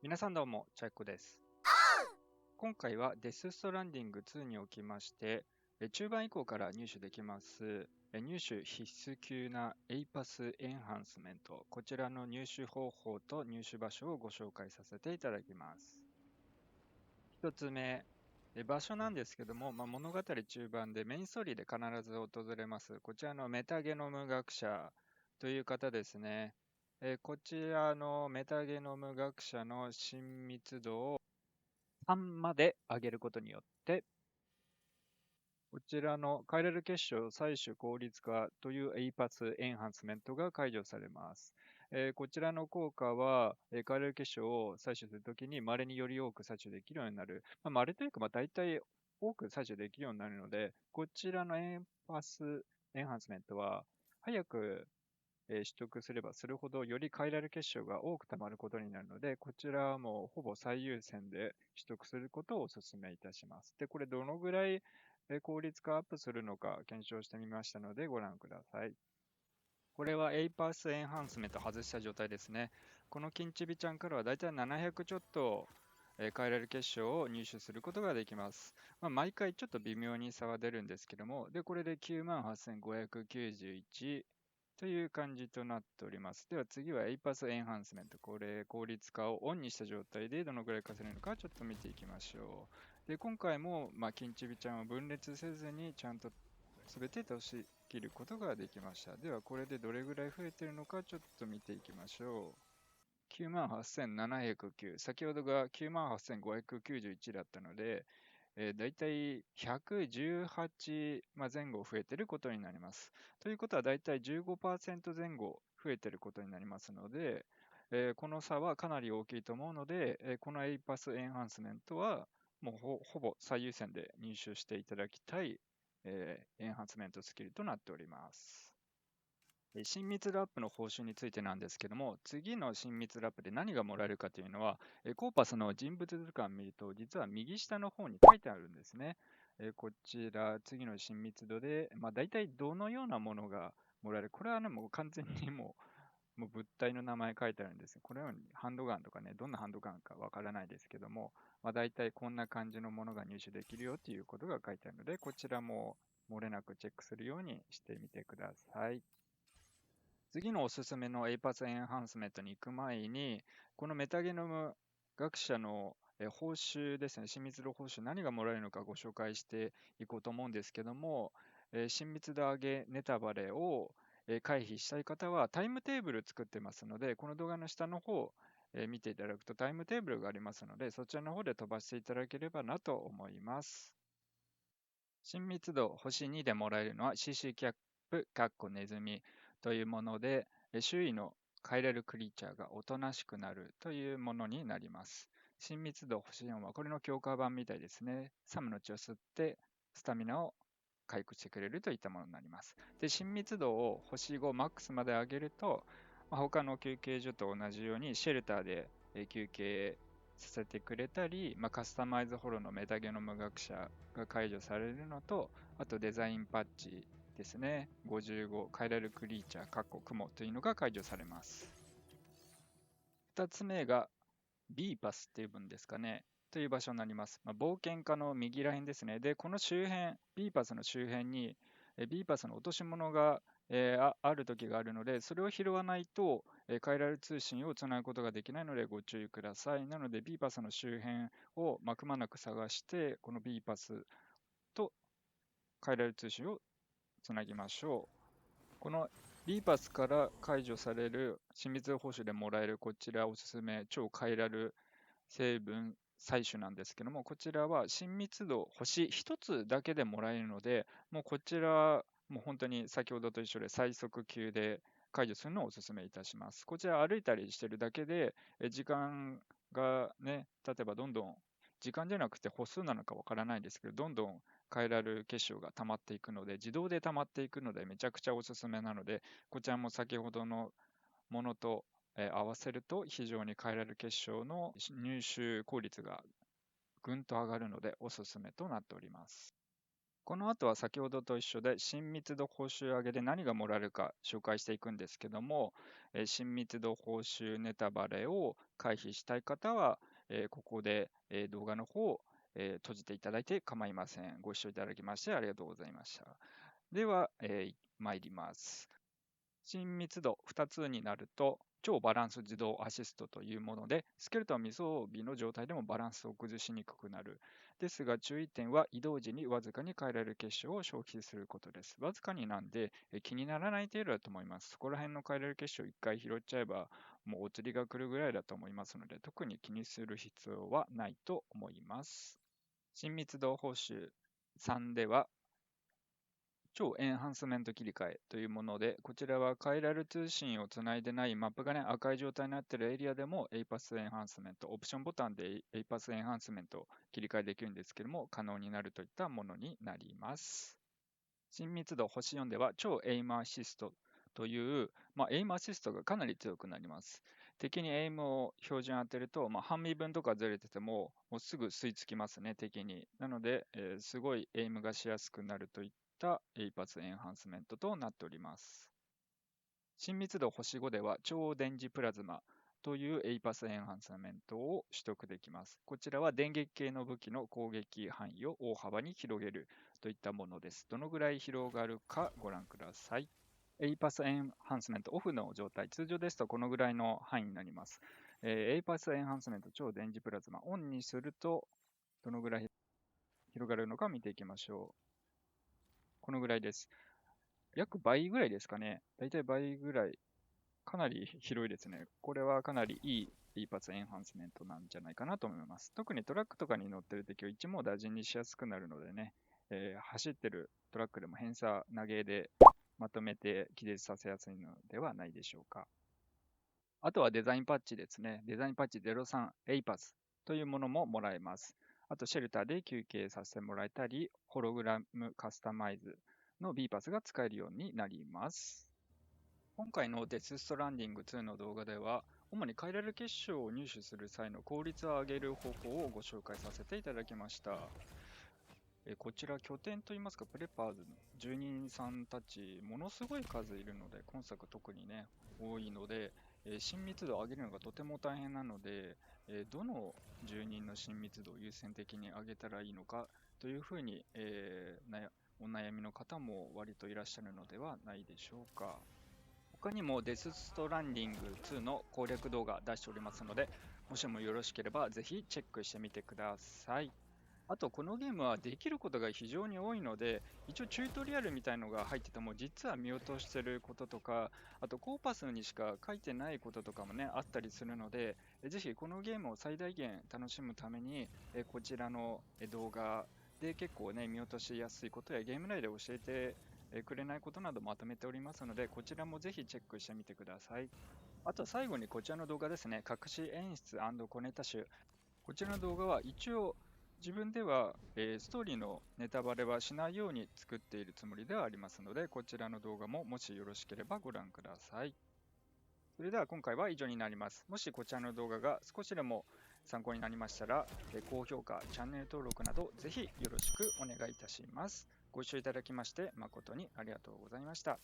皆さんどうも、チャイコです。今回はデスストランディング2におきまして、中盤以降から入手できます、入手必須級な APAS エンハンスメント、こちらの入手方法と入手場所をご紹介させていただきます。一つ目、場所なんですけども、物語中盤でメインストーリーで必ず訪れます、こちらのメタゲノム学者という方ですね。こちらのメタゲノム学者の親密度を3まで上げることによって、こちらのカイラル結晶採取効率化という APAS エンハンスメントが解除されます。こちらの効果は、カイラル結晶を採取するときに稀により多く採取できるようになる。稀というか、大体多く採取できるようになるので、こちらの APAS エンハンスメントは早く取得すればするほど、よりカイラル結晶が多く溜まることになるので、こちらはもうほぼ最優先で取得することをお勧めいたします。で、これどのぐらい効率化アップするのか検証してみましたのでご覧ください。これは APAS エンハンスメント外した状態ですね。このキンチビちゃんからはだいたい700ちょっとカイラル結晶を入手することができます。毎回ちょっと微妙に差は出るんですけども、で、これで98,591という感じとなっております。では次は APAS エンハンスメント。これ、効率化をオンにした状態でどのくらい稼げるのかちょっと見ていきましょう。で、今回も、キンチビちゃんを分裂せずにちゃんと全て通し切ることができました。では、これでどれぐらい増えているのかちょっと見ていきましょう。98,709。先ほどが98,591だったので、だいたい118、前後増えていることになります。ということは、だいたい15%前後増えていることになりますので、この差はかなり大きいと思うので、この APAS エンハンスメントは、もうほぼ最優先で入手していただきたい、エンハンスメントスキルとなっております。親密度アップの報酬についてなんですけども、次の親密度アップで何がもらえるかというのは、コーパスの人物図鑑を見ると、実は右下の方に書いてあるんですね。こちら、次の親密度で、大体どのようなものがもらえる。これはね、もう完全にもう物体の名前書いてあるんです。このようにハンドガンとかね、どんなハンドガンかわからないですけども、大体こんな感じのものが入手できるよということが書いてあるので、こちらも漏れなくチェックするようにしてみてください。次のおすすめの APAS エンハンスメントに行く前に、このメタゲノム学者の報酬ですね、親密度報酬、何がもらえるのかご紹介していこうと思うんですけども、親密度上げネタバレを回避したい方はタイムテーブル作ってますので、この動画の下の方、見ていただくとタイムテーブルがありますので、そちらの方で飛ばしていただければなと思います。親密度星2でもらえるのは CC キャップ、ネズミというもので、周囲のカイラルクリーチャーがおとなしくなるというものになります。親密度星4はこれの強化版みたいですね。サムの血を吸ってスタミナを回復してくれるといったものになります。で、親密度を星5マックスまで上げると、他の休憩所と同じようにシェルターで休憩させてくれたり、カスタマイズホロのメタゲノム学者が解除されるのと、あとデザインパッチですね、55、カイラルクリーチャー、雲というのが解除されます。2つ目が B パスっていう分ですかね、という場所になります。冒険家の右ら辺ですね。で、この周辺、B パスの周辺に、B パスの落とし物が、ある時があるので、それを拾わないと、カイラル通信をつなぐことができないのでご注意ください。なので、B パスの周辺をくまなく探して、この B パスとカイラル通信をつなぎましょう。この B パスから解除される親密度報酬でもらえるこちらおすすめ超カイラル成分採取なんですけども、こちらは親密度星1つだけでもらえるので、もうこちら、もう本当に先ほどと一緒で最速級で解除するのをお勧めいたします。こちら歩いたりしてるだけで、時間がね、例えばどんどん、時間じゃなくて歩数なのかわからないですけど、どんどんカイラル結晶が溜まっていくので、自動で溜まっていくので、めちゃくちゃおすすめなので、こちらも先ほどのものと合わせると非常にカイラル結晶の入手効率がぐんと上がるのでおすすめとなっております。この後は先ほどと一緒で親密度報酬上げで何がもらえるか紹介していくんですけども、親密度報酬ネタバレを回避したい方は、ここで、動画の方を、閉じていただいて構いません。ご視聴いただきましてありがとうございました。では、参ります。親密度2つになると、超バランス自動アシストというもので、スケルトン未装備の状態でもバランスを崩しにくくなる。ですが、注意点は移動時にわずかに変えられる結晶を消費することです。わずかになんで、気にならない程度だと思います。そこら辺の変えられる結晶を1回拾っちゃえば、もうお釣りが来るぐらいだと思いますので、特に気にする必要はないと思います。親密度報酬3では、超エンハンスメント切り替えというもので、こちらはカイラル通信をつないでないマップがね、赤い状態になっているエリアでも APAS エンハンスメント、オプションボタンで APAS エンハンスメントを切り替えできるんですけども、可能になるといったものになります。親密度星4では超エイムアシストという、エイムアシストがかなり強くなります。敵にエイムを標準当てると、半身分とかずれてても、もうすぐ吸い付きますね、敵に。なので、すごいエイムがしやすくなるといった一発エンハンスメントとなっております。親密度星5では超電磁プラズマというエイパスエンハンスメントを取得できます。こちらは電撃系の武器の攻撃範囲を大幅に広げるといったものです。どのぐらい広がるかご覧ください。エイパスエンハンスメントオフの状態、通常ですとこのぐらいの範囲になります。エイパスエンハンスメント超電磁プラズマオンにするとどのぐらい広がるのか見ていきましょう。このぐらいです。約倍ぐらいですかね。だいたい倍ぐらい。かなり広いですね。これはかなりいい一発エンハンスメントなんじゃないかなと思います。特にトラックとかに乗ってる敵を一網打尽にしやすくなるのでね、走ってるトラックでも偏差投げでまとめて気絶させやすいのではないでしょうか。あとはデザインパッチですね。デザインパッチ03エイパスというものももらえます。あとシェルターで休憩させてもらえたり、ホログラムカスタマイズの B パスが使えるようになります。今回のデスストランディング2の動画では、主に変えられる結晶を入手する際の効率を上げる方法をご紹介させていただきました。こちら拠点といいますか、プレパーズの住人さんたち、ものすごい数いるので、今作特にね、多いので、親密度を上げるのがとても大変なので、どの住人の親密度を優先的に上げたらいいのかというふうに、お悩みの方も割といらっしゃるのではないでしょうか。他にもデスストランディング2の攻略動画出しておりますので、もしもよろしければぜひチェックしてみてください。あと、このゲームはできることが非常に多いので、一応チュートリアルみたいのが入ってても、実は見落としてることとか、あとコーパスにしか書いてないこととかもね、あったりするので、ぜひこのゲームを最大限楽しむために、こちらの動画で結構ね、見落としやすいことやゲーム内で教えてくれないことなどまとめておりますので、こちらもぜひチェックしてみてください。あと最後にこちらの動画ですね、隠し演出小ネタ集。こちらの動画は一応自分では、ストーリーのネタバレはしないように作っているつもりではありますので、こちらの動画ももしよろしければご覧ください。それでは今回は以上になります。もしこちらの動画が少しでも参考になりましたら、高評価、チャンネル登録などぜひよろしくお願いいたします。ご視聴いただきまして誠にありがとうございました。